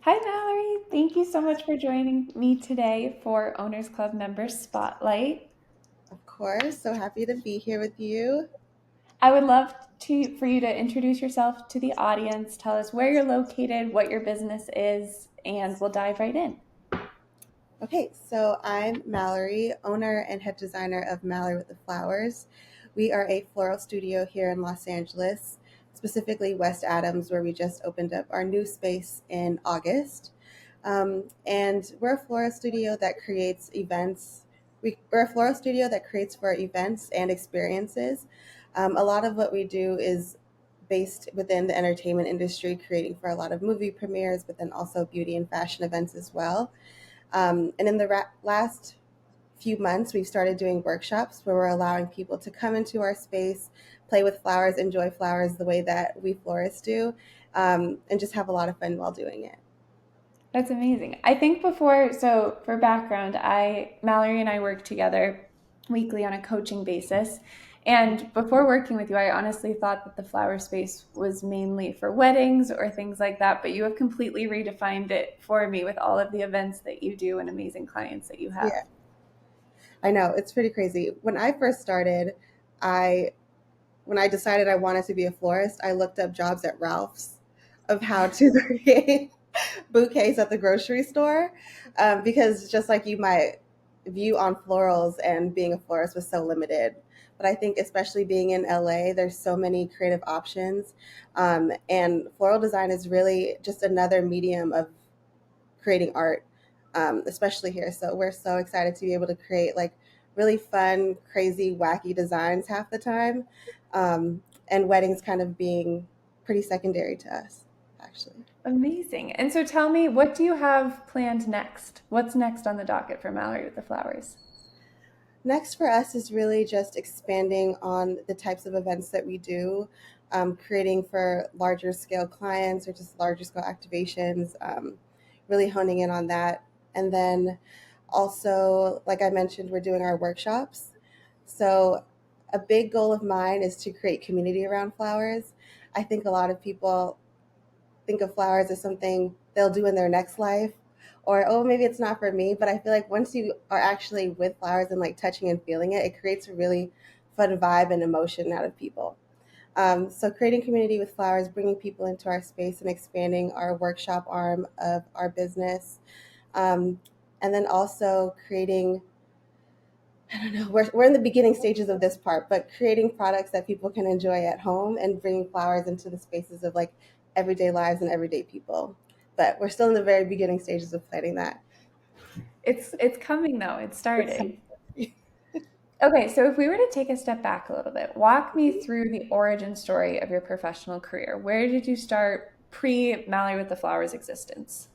Hi, Mallory. Thank you so much for joining me today for Owners Club Members Spotlight. Of course, so happy to be here with you. I would love for you to introduce yourself to the audience, tell us where you're located, what your business is, and we'll dive right in. Okay, so I'm Mallory, owner and head designer of Mallory with the Flowers. We are a floral studio here in Los Angeles, specifically West Adams, where we just opened up our new space in August. And we're a floral studio that creates events. We're a floral studio that creates for events and experiences. A lot of what we do is based within the entertainment industry, creating for a lot of movie premieres, but then also beauty and fashion events as well. And in the last few months, we've started doing workshops where we're allowing people to come into our space, play with flowers, enjoy flowers the way that we florists do, and just have a lot of fun while doing it. That's amazing. I think so for background, Mallory and I work together weekly on a coaching basis. And before working with you, I honestly thought that the flower space was mainly for weddings or things like that, but you have completely redefined it for me with all of the events that you do and amazing clients that you have. Yeah, I know it's pretty crazy. When I first started, I when I decided I wanted to be a florist, I looked up jobs at Ralph's of how to create bouquets at the grocery store, because just like you, my view on florals and being a florist was so limited. But I think, especially being in LA, there's so many creative options, and floral design is really just another medium of creating art, especially here. So we're so excited to be able to create like really fun, crazy, wacky designs half the time, and weddings kind of being pretty secondary to us, actually. Amazing. And so tell me, what do you have planned next? What's next on the docket for Mallory with the Flowers? Next for us is really just expanding on the types of events that we do, creating for larger scale clients or just larger scale activations, really honing in on that. And then also, like I mentioned, we're doing our workshops. So, a big goal of mine is to create community around flowers. I think a lot of people think of flowers as something they'll do in their next life, or oh, maybe it's not for me. But I feel like once you are actually with flowers and like touching and feeling it, it creates a really fun vibe and emotion out of people. So creating community with flowers, bringing people into our space and expanding our workshop arm of our business, um, and then also creating, I don't know, we're in the beginning stages of this part, but creating products that people can enjoy at home and bringing flowers into the spaces of like everyday lives and everyday people. But we're still in the very beginning stages of planning that. It's coming though. It's It's starting. Okay, so if we were to take a step back a little bit, walk me through the origin story of your professional career. Where did you start pre Mallory with the Flowers existence?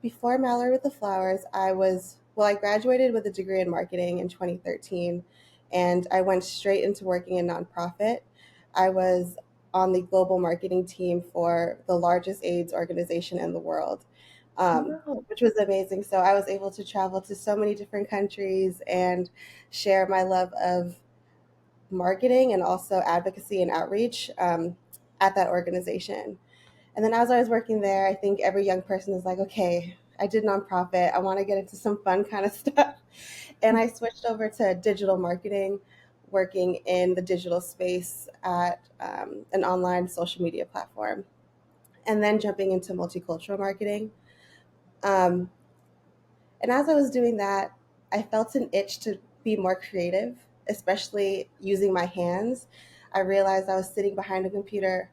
Before Mallory with the Flowers, I graduated with a degree in marketing in 2013, and I went straight into working in nonprofit. I was on the global marketing team for the largest AIDS organization in the world, Wow. which was amazing. So I was able to travel to so many different countries and share my love of marketing and also advocacy and outreach, at that organization. And then as I was working there, I think every young person is like, okay, I did nonprofit. I want to get into some fun kind of stuff. And I switched over to digital marketing, working in the digital space at, an online social media platform, and then jumping into multicultural marketing. Um, and as I was doing that, I felt an itch to be more creative, especially using my hands. I realized I was sitting behind a computer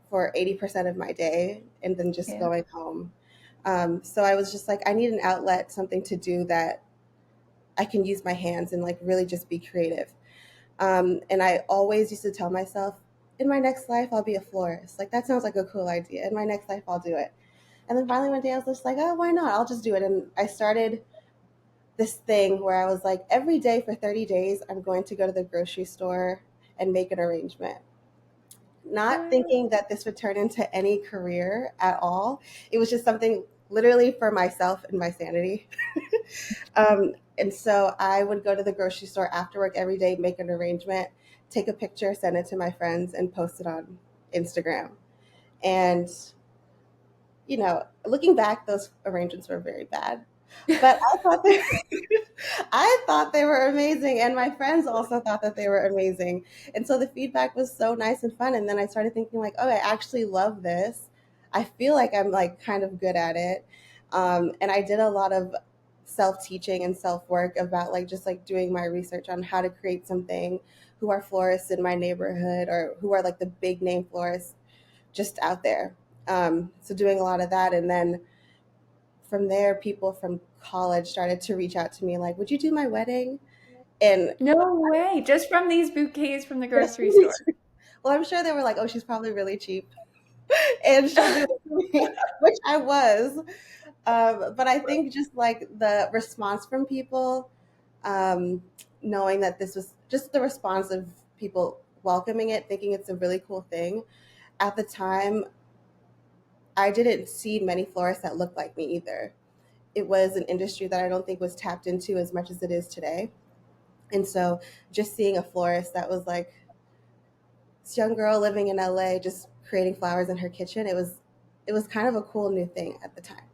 for 80% of my day and then just Yeah. going home. So I was just like, I need an outlet, something to do that I can use my hands and like really just be creative. And I always used to tell myself, in my next life, I'll be a florist. Like, that sounds like a cool idea. In my next life, I'll do it. And then finally one day I was just like, oh, why not? I'll just do it. And I started this thing where I was like, every day for 30 days, I'm going to go to the grocery store and make an arrangement, not Wow. thinking that this would turn into any career at all. It was just something literally for myself and my sanity. And so I would go to the grocery store after work every day, make an arrangement, take a picture, send it to my friends, and post it on Instagram. And Looking back, those arrangements were very bad. But I thought they were amazing, and my friends also thought that they were amazing. And so the feedback was so nice and fun. And then I started thinking like, oh, I actually love this. I feel like I'm like kind of good at it. And I did a lot of self teaching and self work about like just like doing my research on how to create something, who are florists in my neighborhood, or who are like the big name florists just out there. So doing a lot of that, and then from there, people from college started to reach out to me like, "Would you do my wedding?" And No way. Just from these bouquets from the grocery store. well, I'm sure they were like, "Oh, she's probably really cheap, and she'll do it for me," which I was. But I think just like the response from people, um, knowing that this was just the response of people welcoming it, thinking it's a really cool thing. At the time, I didn't see many florists that looked like me either. It was an industry that I don't think was tapped into as much as it is today. And so just seeing a florist that was like this young girl living in LA just creating flowers in her kitchen, it was kind of a cool new thing at the time.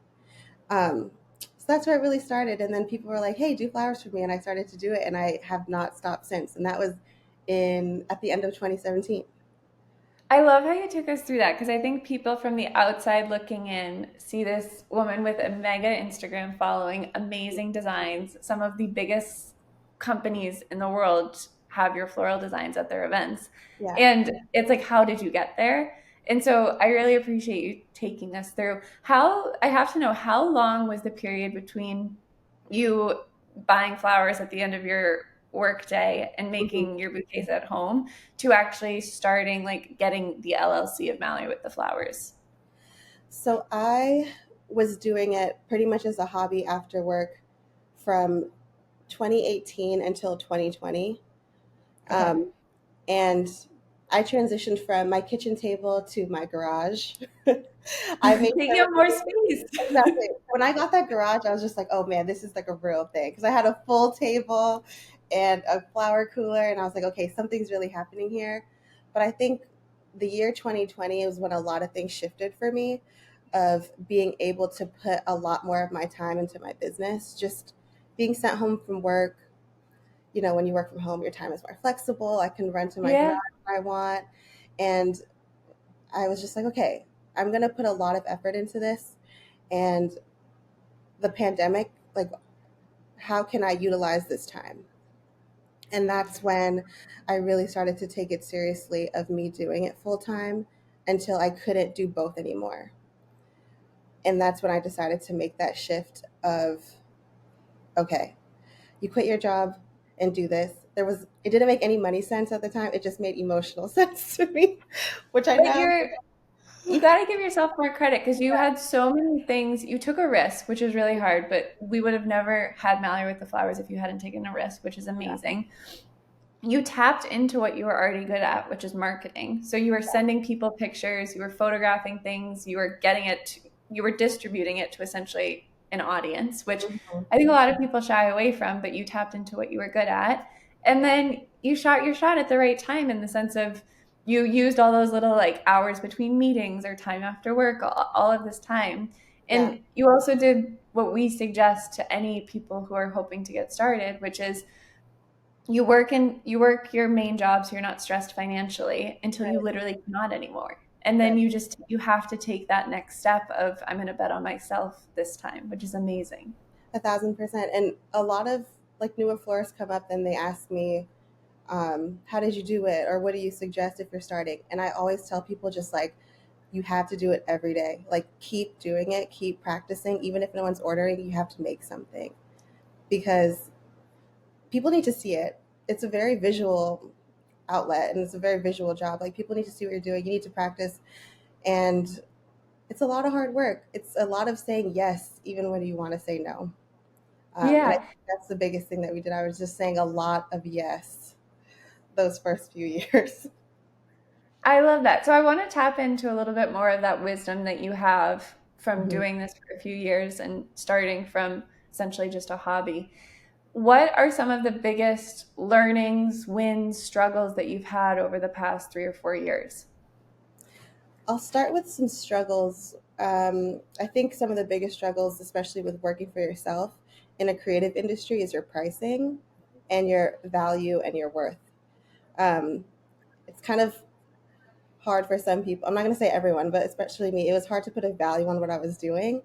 So that's where it really started. And then people were like, "Hey, do flowers for me," and I started to do it, and I have not stopped since. And that was in at the end of 2017. I love how you took us through that because I think people from the outside looking in see this woman with a mega Instagram following, amazing designs. Some of the biggest companies in the world have your floral designs at their events. Yeah. And it's like, how did you get there? And so I really appreciate you taking us through how I have to know how long was the period between you buying flowers at the end of your work day and Mhm. making your bouquets at home to actually starting like getting the LLC of Mallory with the flowers. So I was doing it pretty much as a hobby after work from 2018 until 2020. Okay. Um, and I transitioned from my kitchen table to my garage. I made Taking sure up more space. exactly when I got that garage, I was just like, oh man, this is like a real thing because I had a full table and a flower cooler, and I was like, okay, something's really happening here. But I think the year 2020 was when a lot of things shifted for me, of being able to put a lot more of my time into my business, just being sent home from work. When you work from home, your time is more flexible. I can run to my garage Yeah. if I want. And I was just like, okay, I'm going to put a lot of effort into this. And the pandemic, like, how can I utilize this time? And that's when I really started to take it seriously of me doing it full time until I couldn't do both anymore. And that's when I decided to make that shift of, okay, you quit your job and do this. It didn't make any money sense at the time. It just made emotional sense to me, which I But now, you got to give yourself more credit because you had so many things. You took a risk, which is really hard, but we would have never had Mallory with the flowers if you hadn't taken a risk, which is yeah, amazing. You tapped into what you were already good at, which is marketing. So you were sending people pictures, you were photographing things, you were distributing it to essentially an audience, which mhm, I think a lot of people shy away from, but you tapped into what you were good at. And then you shot your shot at the right time in the sense of you used all those little like hours between meetings or time after work, all of this time. yeah, And you also did what we suggest to any people who are hoping to get started, which is you work your main job so you're not stressed financially until you right, literally cannot anymore. And then right. you have to take that next step of I'm going to bet on myself this time, which is amazing. 1,000%. And a lot of like newer florists come up and they ask me, how did you do it? Or what do you suggest if you're starting? And I always tell people just like, you have to do it every day. Like, keep doing it, keep practicing. Even if no one's ordering, you have to make something because people need to see it. It's a very visual outlet and it's a very visual job. Like, people need to see what you're doing. You need to practice. And it's a lot of hard work. It's a lot of saying yes, even when you want to say no. And I Yeah, think that's the biggest thing that we did. I was just saying a lot of yes those first few years. I love that. So I want to tap into a little bit more of that wisdom that you have from Mhm. doing this for a few years and starting from essentially just a hobby. What are some of the biggest learnings, wins, struggles that you've had over the past 3 or 4 years? I'll start with some struggles. I think some of the biggest struggles, especially with working for yourself in a creative industry, is your pricing and your value and your worth. Um, it's kind of hard for some people. I'm not going to say everyone, but especially me. It was hard to put a value on what I was doing,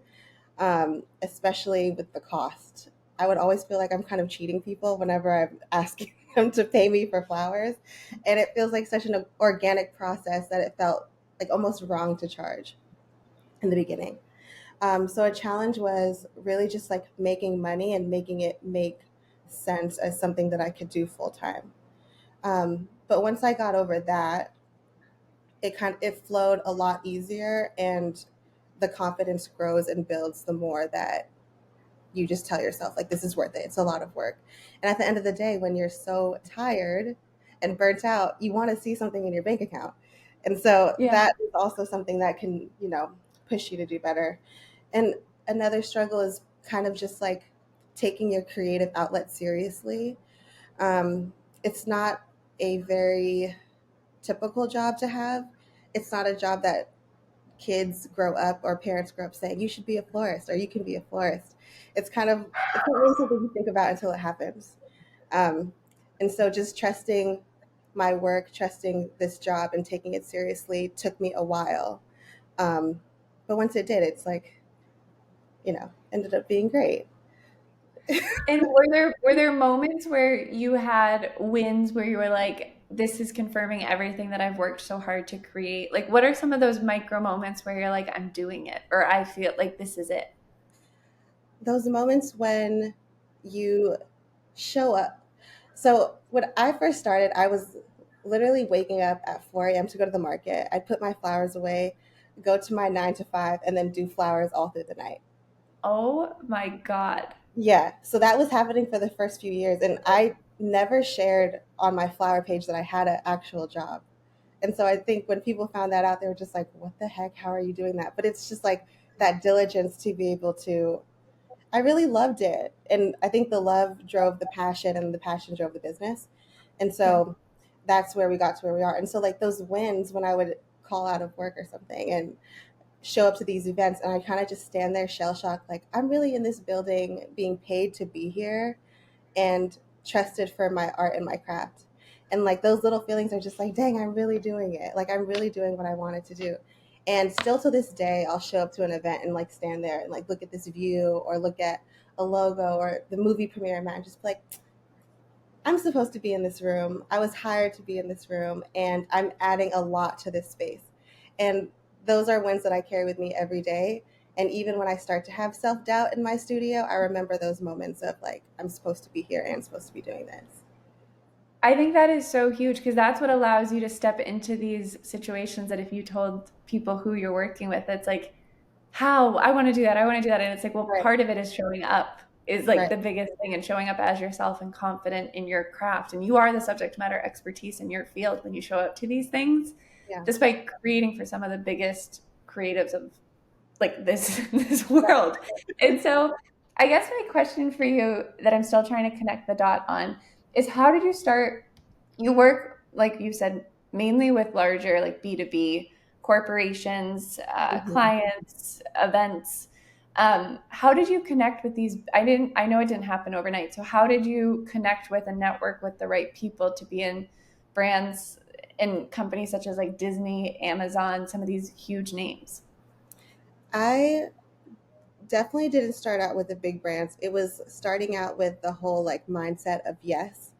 especially with the cost. I would always feel like I'm kind of cheating people whenever I'm asking them to pay me for flowers. And it feels like such an organic process that it felt like almost wrong to charge in the beginning. So a challenge was really just like making money and making it make sense as something that I could do full time. But once I got over that, it flowed a lot easier, and the confidence grows and builds the more that you just tell yourself like this is worth it. It's a lot of work. And at the end of the day, when you're so tired and burnt out, you want to see something in your bank account. And so Yeah. that is also something that can, push you to do better. And another struggle is kind of just like taking your creative outlet seriously. It's not a very typical job to have. It's not a job that kids grow up or parents grow up saying you should be a florist or you can be a florist. It's not really something you think about until it happens. Um, and so just trusting my work, trusting this job, and taking it seriously took me a while. Um, but once it did, it's like ended up being great. And were there moments where you had wins where you were like, this is confirming everything that I've worked so hard to create? Like, what are some of those micro moments where you're like, I'm doing it, or I feel like this is it? Those moments when you show up. So when I first started, I was literally waking up at 4 a.m. to go to the market. I'd put my flowers away, go to my 9 to 5, and then do flowers all through the night. Oh my God. Yeah, so that was happening for the first few years, and I never shared on my flower page that I had an actual job. And so I think when people found that out, they were just like, "What the heck? How are you doing that?" But it's just like that diligence to be able to. I really loved it, and I think the love drove the passion, and the passion drove the business, and Yeah. so that's where we got to where we are. And so like those wins when I would call out of work or something and show up to these events, and I kind of just stand there shell shocked, like I'm really in this building being paid to be here and trusted for my art and my craft. And like those little feelings are just like, dang, I'm really doing it. Like I'm really doing what I wanted to do. And still to this day, I'll show up to an event and like stand there and like look at this view or look at a logo or the movie premiere and just be like, I'm supposed to be in this room. I was hired to be in this room, and I'm adding a lot to this space. And those are wins that I carry with me every day. And even when I start to have self doubt in my studio, I remember those moments of like, I'm supposed to be here and supposed to be doing this. I think that is so huge because that's what allows you to step into these situations that if you told people who you're working with, it's like, how I want to do that. I want to do that. And it's like, well, Right, part of it is showing up is like right. the biggest thing and showing up as yourself and confident in your craft. And you are the subject matter expertise in your field when you show up to these things, Yeah. despite creating for some of the biggest creatives of like this this Right. world. And so I guess my question for you that I'm still trying to connect the dot on is how did you start? You work, like you said, mainly with larger like B2B corporations, Mhm. clients, events. How did you connect with these? I know it didn't happen overnight. So how did you connect with and network with the right people to be in brands and companies such as like Disney, Amazon, some of these huge names? I definitely didn't start out with the big brands. It was starting out with the whole like mindset of yes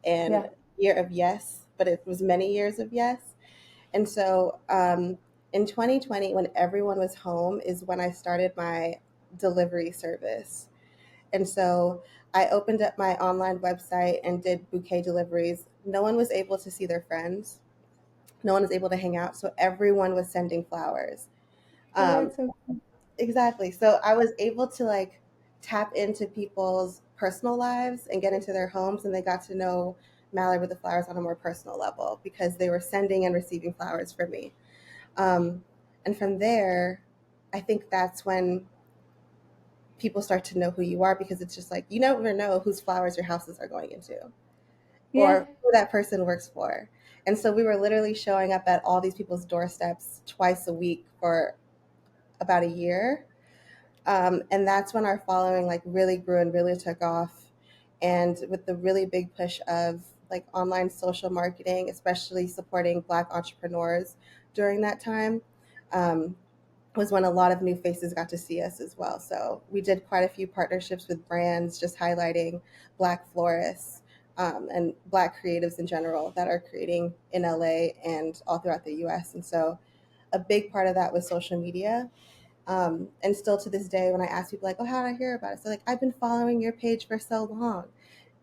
and Yeah. year of yes, but it was many years of yes. And so in 2020, when everyone was home, is when I started my delivery service. And so I opened up my online website and did bouquet deliveries. No one was able to see their friends, no one was able to hang out. So everyone was sending flowers. Oh, Um, that's so cool. exactly. So I was able to like tap into people's personal lives and get into their homes, and they got to know Mallory with the flowers on a more personal level because they were sending and receiving flowers from me. Um, and from there, I think that's when people start to know who you are because it's just like you never know whose flowers your houses are going into Yeah. or who that person works for. And so we were literally showing up at all these people's doorsteps twice a week for about a year. And that's when our following like really grew and really took off. And with the really big push of like online social marketing, especially supporting Black entrepreneurs during that time, um, was when a lot of new faces got to see us as well. So we did quite a few partnerships with brands, just highlighting Black florists and Black creatives in general that are creating in LA and all throughout the US. And so a big part of that was social media. And still to this day, when I ask people like, "Oh, how did I hear about it?" So like, "I've been following your page for so long,"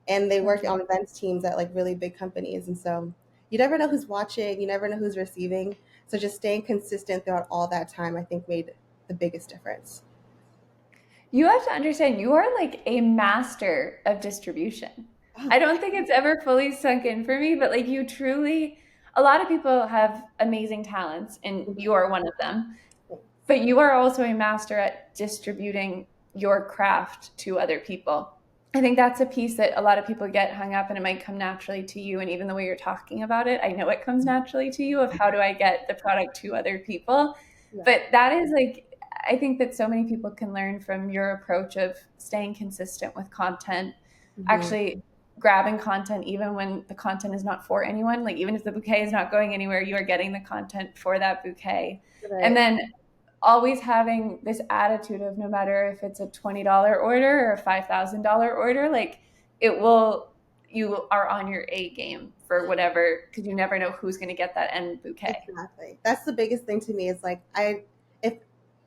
and they work Okay. on events teams at like really big companies, and so you never know who's watching, you never know who's receiving. So just staying consistent throughout all that time, I think, made the biggest difference. You have to understand, you are like a master of distribution. Oh, I don't think it's ever fully sunk in for me, but like you truly, a lot of people have amazing talents, and mhm. you are one of them. But you are also a master at distributing your craft to other people. I think that's a piece that a lot of people get hung up, and it might come naturally to you. And even the way you're talking about it, I know it comes naturally to you of how do I get the product to other people. Yeah. But that is like, I think that so many people can learn from your approach of staying consistent with content, Hmm. actually grabbing content even when the content is not for anyone. Like, even if the bouquet is not going anywhere, you are getting the content for that bouquet. And Right. then always having this attitude of no matter if it's a $20 order or a $5,000 order, like it will, you are on your A game for whatever, because you never know who's going to get that end bouquet. Exactly. That's the biggest thing to me is like if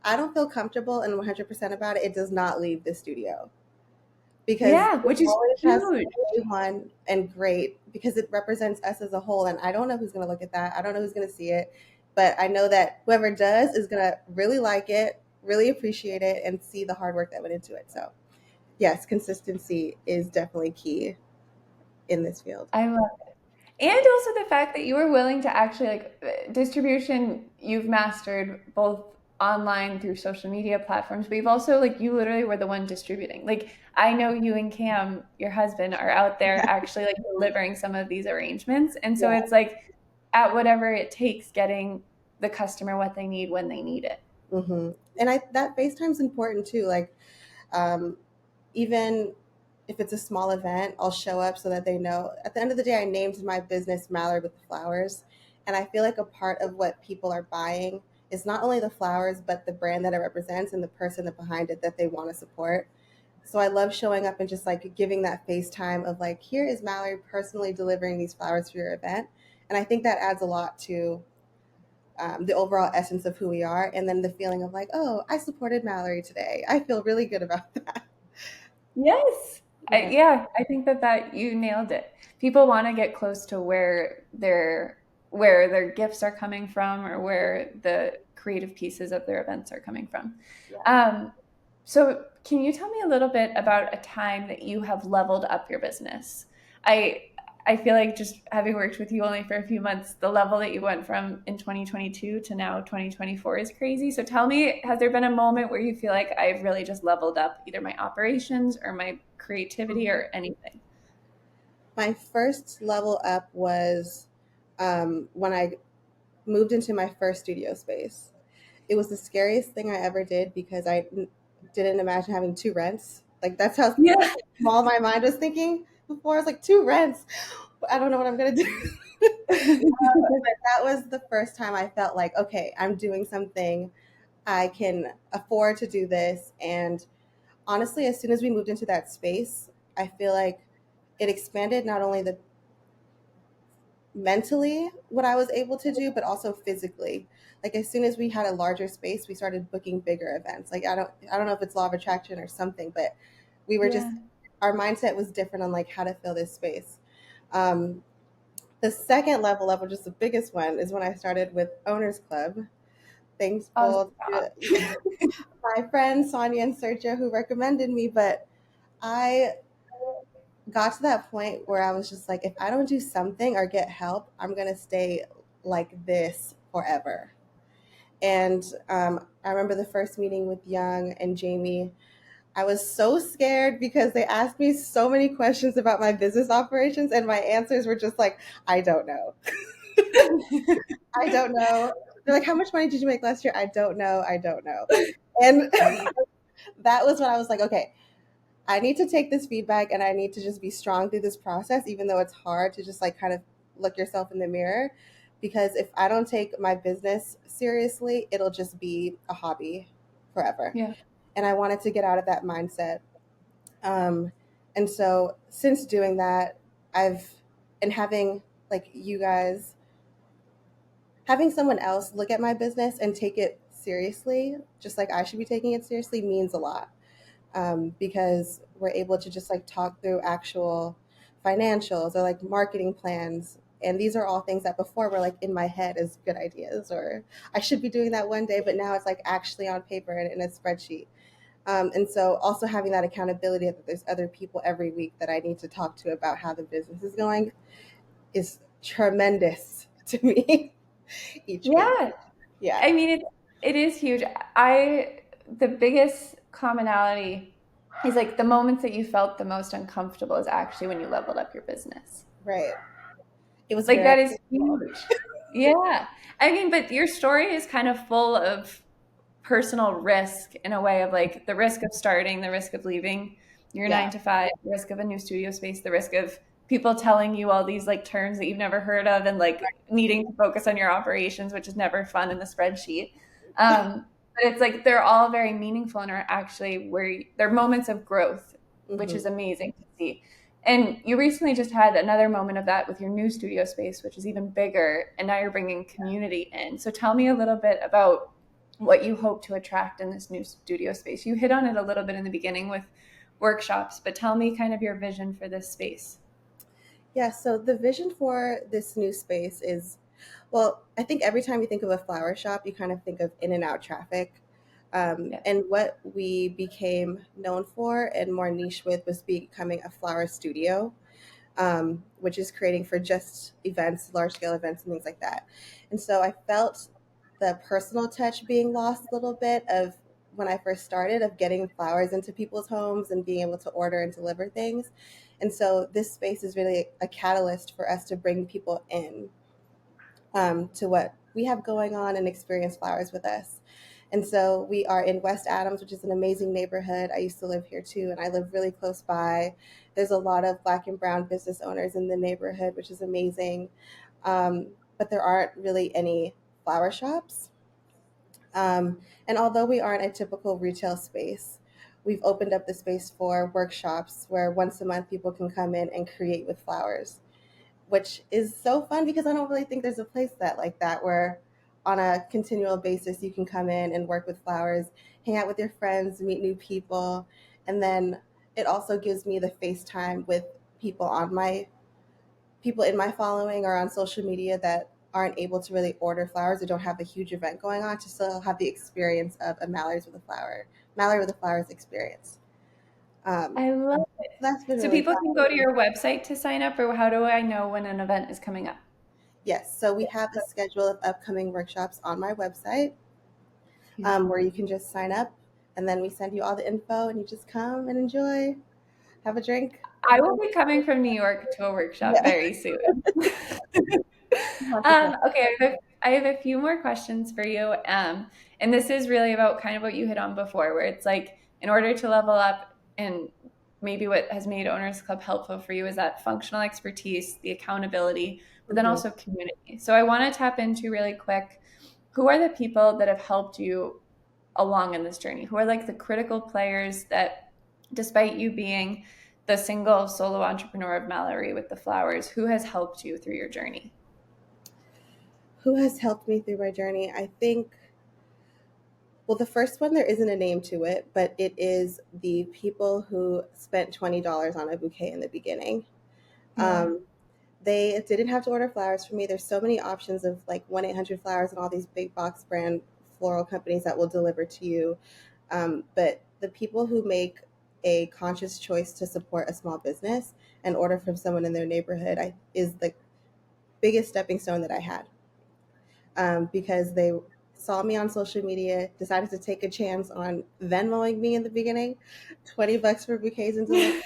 I don't feel comfortable and 100% about it, it does not leave the studio because Yeah, it which is always has to huge. be A1 and great because it represents us as a whole. And I don't know who's going to look at that. I don't know who's going to see it, but I know that whoever does is going to really like it, really appreciate it, and see the hard work that went into it. So, yes, consistency is definitely key in this field. I love it. And also the fact that you were willing to actually like distribution, you've mastered both online through social media platforms, but you've also like you literally were the one distributing. Like I know you and Cam, your husband, are out there actually like delivering some of these arrangements. And so Yeah. it's like at whatever it takes, getting the customer what they need when they need it. Hmm. And that FaceTime's important too. Like, um, even if it's a small event, I'll show up so that they know. At the end of the day, I named my business Mallory with the flowers. And I feel like a part of what people are buying is not only the flowers, but the brand that it represents and the person that behind it that they want to support. So I love showing up and just like giving that FaceTime of like, here is Mallory personally delivering these flowers for your event. And I think that adds a lot to the overall essence of who we are. And then the feeling of like, oh, I supported Mallory today. I feel really good about that. Yes. Yeah. Yeah, I think that you nailed it. People want to get close to where their gifts are coming from or where the creative pieces of their events are coming from. Yeah. Um, so can you tell me a little bit about a time that you have leveled up your business? I I feel like just having worked with you only for a few months, the level that you went from in 2022 to now 2024 is crazy. So tell me, has there been a moment where you feel like I've really just leveled up either my operations or my creativity Mhm. or anything? My first level up was when I moved into my first studio space. It was the scariest thing I ever did because didn't imagine having two rents. Like that's how Yeah. small my mind was thinking before. I was like, two rents. I don't know what I'm gonna do. But that was the first time I felt like, okay, I'm doing something. I can afford to do this. And honestly, as soon as we moved into that space, I feel like it expanded not only the mentally what I was able to do, but also physically. Like as soon as we had a larger space, we started booking bigger events. Like I don't know if it's law of attraction or something, but we were just Yeah. our mindset was different on like how to fill this space. Um, the second level up, which is the biggest one, is when I started with Owners Club. Oh, Thankful to my friends Sonia and Sergio who recommended me, but I got to that point where I was just like, if I don't do something or get help, I'm gonna stay like this forever. And I remember the first meeting with Young and Jamie. I was so scared because they asked me so many questions about my business operations, and my answers were just like, I don't know. I don't know. They're like, how much money did you make last year? I don't know. I don't know. And that was when I was like, okay, I need to take this feedback and I need to just be strong through this process, even though it's hard to just like kind of look yourself in the mirror. Because if I don't take my business seriously, it'll just be a hobby forever. Yeah. And I wanted to get out of that mindset. Um, and so since doing that, I've, and having like you guys, having someone else look at my business and take it seriously, just like I should be taking it seriously, means a lot. Because we're able to just like talk through actual financials or like marketing plans. And these are all things that before were like in my head as good ideas, or I should be doing that one day, but now it's like actually on paper and in a spreadsheet. And so also having that accountability that there's other people every week that I need to talk to about how the business is going is tremendous to me each week. Yeah. Yeah, I mean, it is huge. The biggest commonality is like the moments that you felt the most uncomfortable is actually when you leveled up your business. right. It was Like very that is cool. huge. Yeah. I mean, but your story is kind of full of personal risk in a way of like the risk of starting, the risk of leaving your nine Yeah, to five, the risk of a new studio space, the risk of people telling you all these like terms that you've never heard of and like needing to focus on your operations, which is never fun in the spreadsheet. But it's like they're all very meaningful and are actually they're moments of growth, which hmm, is amazing to see. And you recently just had another moment of that with your new studio space, which is even bigger. And now you're bringing community in. So tell me a little bit about what you hope to attract in this new studio space. You hit on it a little bit in the beginning with workshops, but tell me kind of your vision for this space. yeah. So the vision for this new space is, well, I think every time you think of a flower shop, you kind of think of in and out traffic. Yeah. And what we became known for and more niche with was becoming a flower studio, which is creating for just events, large scale events, and things like that. And so I felt the personal touch being lost a little bit of when I first started, of getting flowers into people's homes and being able to order and deliver things. And so this space is really a catalyst for us to bring people in, to what we have going on and experience flowers with us. And so we are in West Adams, which is an amazing neighborhood. I used to live here too, and I live really close by. There's a lot of Black and Brown business owners in the neighborhood, which is amazing. But there aren't really any flower shops. And although we aren't a typical retail space, we've opened up the space for workshops where once a month people can come in and create with flowers, which is so fun because I don't really think there's a place that like that where on a continual basis you can come in and work with flowers, hang out with your friends, meet new people, and then it also gives me the FaceTime with people on my people in my following or on social media that aren't able to really order flowers or don't have a huge event going on to still have the experience of a Mallory with a Flowers experience. Um, I love so that's been So really people fun. can go to your website to sign up, or how do I know when an event is coming up? Yes, so we have a schedule of upcoming workshops on my website, Beautiful. where you can just sign up and then we send you all the info and you just come and enjoy, have a drink. I will be coming from New York to a workshop Yeah. very soon. Lots of fun. Okay, I have a few more questions for you. And this is really about kind of what you hit on before, where it's like in order to level up, and maybe what has made Owners Club helpful for you is that functional expertise, the accountability, but then Hmm. also community. So I want to tap into really quick, who are the people that have helped you along in this journey? Who are like the critical players that, despite you being the single solo entrepreneur of Mallory with the flowers, who has helped you through your journey? Who has helped me through my journey? I think, well, the first one, there isn't a name to it, but it is the people who spent $20 on a bouquet in the beginning. Yeah. Um, they didn't have to order flowers for me. There's so many options of like 1-800 Flowers and all these big box brand floral companies that will deliver to you. But the people who make a conscious choice to support a small business and order from someone in their neighborhood is the biggest stepping stone that I had, because they saw me on social media, decided to take a chance on Venmoing me in the beginning, $20 for bouquets and delivery,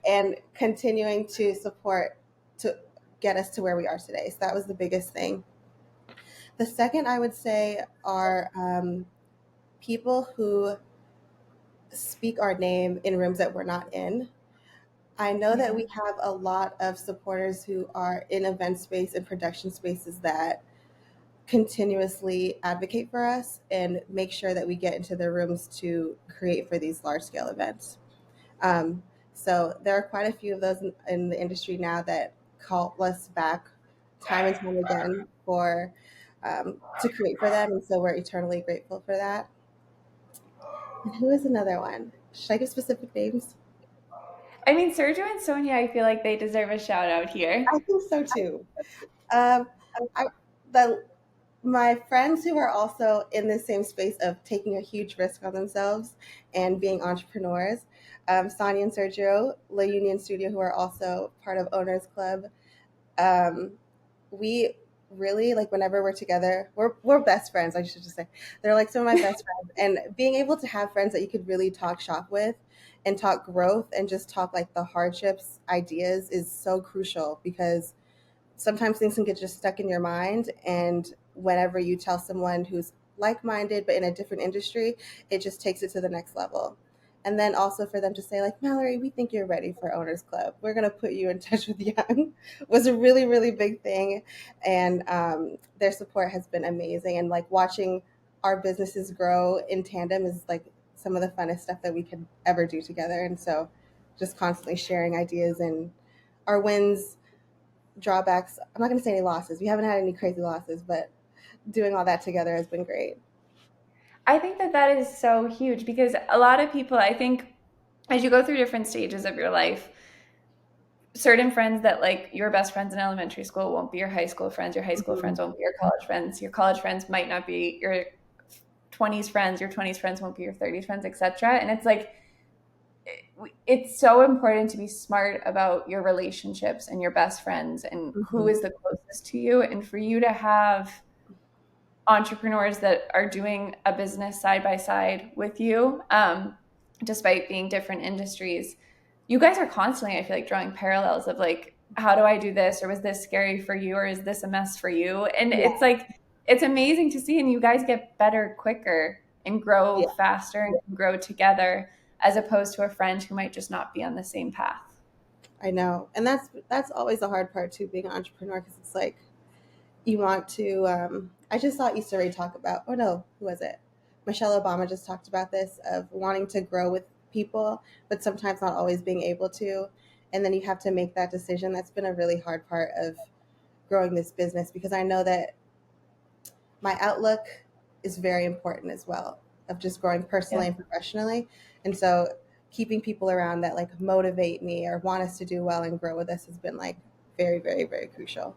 and continuing to support to get us to where we are today. So that was the biggest thing. The second I would say are people who speak our name in rooms that we're not in. I know that Yeah. we have a lot of supporters who are in event space and production spaces that continuously advocate for us and make sure that we get into the rooms to create for these large scale events. Um, so there are quite a few of those in the industry now that call us back time and time again for to create for them, and so we're eternally grateful for that. And who is another one? Should I give specific names? I mean, Sergio and Sonia, I feel like they deserve a shout out here. I think so too. Um, I, the my friends who are also in the same space of taking a huge risk on themselves and being entrepreneurs, Sonia and Sergio, La Union Studio, who are also part of Owners Club, um, we really like whenever we're together, we're best friends. I should just say they're like some of my best friends, and being able to have friends that you could really talk shop with and talk growth and just talk like the hardships, ideas is so crucial because sometimes things can get just stuck in your mind, and whenever you tell someone who's like-minded but in a different industry, it just takes it to the next level. And then also for them to say like, Mallory, we think you're ready for Owners Club, we're going to put you in touch with Young, was a really really big thing. And their support has been amazing, and like watching our businesses grow in tandem is like some of the funnest stuff that we could ever do together. And so just constantly sharing ideas and our wins, drawbacks. I'm not going to say any losses. We haven't had any crazy losses, but doing all that together has been great. I think that that is so huge because a lot of people, I think, as you go through different stages of your life, certain friends that like your best friends in elementary school won't be your high school friends, your high school Mhm. friends won't be your college friends might not be your 20s friends, your 20s friends won't be your 30s friends, etc. And it's like it's so important to be smart about your relationships and your best friends and who Mhm. is the closest to you, and for you to have entrepreneurs that are doing a business side by side with you, despite being different industries. You guys are constantly, I feel like, drawing parallels of like, how do I do this? Or was this scary for you? Or is this a mess for you? And Yeah. it's like, it's amazing to see. And you guys get better quicker and grow Yeah. faster and can grow together as opposed to a friend who might just not be on the same path. I know, and that's always the hard part too, being an entrepreneur, because it's like you want to. I just saw Issa Rae talk about. Oh no, who was it? Michelle Obama just talked about this of wanting to grow with people, but sometimes not always being able to, and then you have to make that decision. That's been a really hard part of growing this business, because I know that my outlook is very important as well, of just growing Yeah. personally and professionally. And so keeping people around that like motivate me or want us to do well and grow with us has been like very, very, very crucial.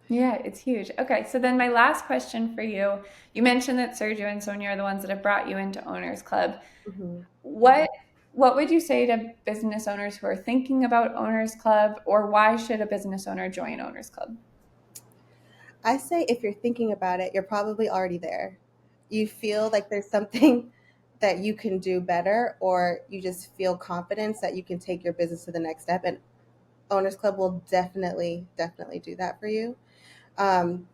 Yeah, it's huge. Okay, so then my last question for you. You mentioned that Sergio and Sonia are the ones that have brought you into Owners Club. Hmm. What what would you say to business owners who are thinking about Owners Club, or why should a business owner join Owners Club? I say if you're thinking about it, you're probably already there. You feel like there's something that you can do better, or you just feel confidence that you can take your business to the next step. And Owners Club will definitely, definitely do that for you. Um,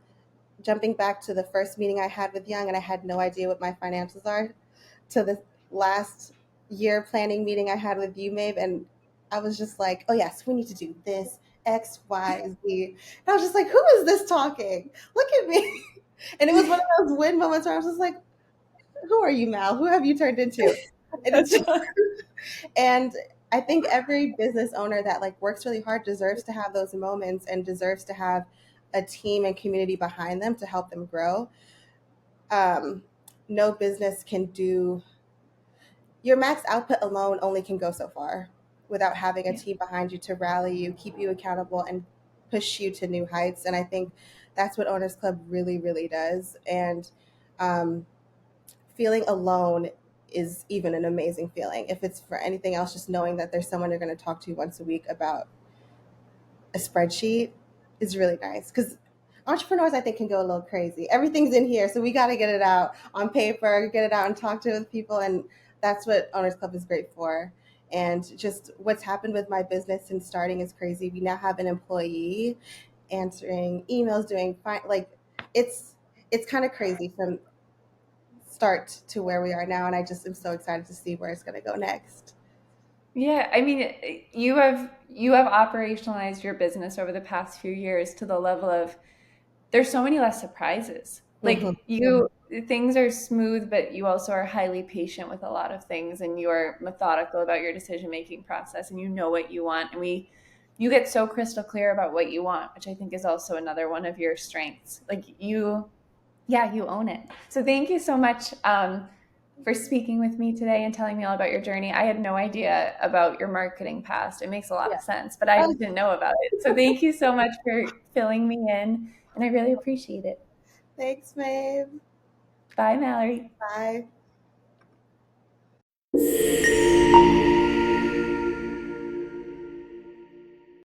Jumping back to the first meeting I had with Young, and I had no idea what my financials are, to the last year planning meeting I had with you, Maeve, and I was just like, oh yes, we need to do this, X, Y, Z. And I was just like, who is this talking? Look at me. And it was one of those win moments where I was just like, who are you, Mal? Who have you turned into? And it's just, and I think every business owner that like works really hard deserves to have those moments and deserves to have a team and community behind them to help them grow. um, no business can do, your max output alone only can go so far without having a Yeah. team behind you to rally you, keep you accountable, and push you to new heights. And I think that's what Owners Club really, really does. And um, feeling alone is even an amazing feeling. If it's for anything else, just knowing that there's someone you're going to talk to once a week about a spreadsheet is really nice, because entrepreneurs I think can go a little crazy. Everything's in here, so we got to get it out on paper, get it out and talk to people, and that's what Owners Club is great for. And just what's happened with my business since starting is crazy. We now have an employee answering emails, doing fine. Like it's kind of crazy from start to where we are now, and I just am so excited to see where it's going to go next. Yeah, I mean, you have operationalized your business over the past few years to the level of there's so many less surprises. Hmm. Like you things are smooth, but you also are highly patient with a lot of things and you're methodical about your decision-making process and you know what you want and you get so crystal clear about what you want, which I think is also another one of your strengths. Like you own it. So thank you so much for speaking with me today and telling me all about your journey. I had no idea about your marketing past. It makes a lot Yeah. of sense, but I Oh, just didn't know about it. So thank you so much for filling me in, and I really appreciate it. thanks, babe. Bye, Mallory. Bye.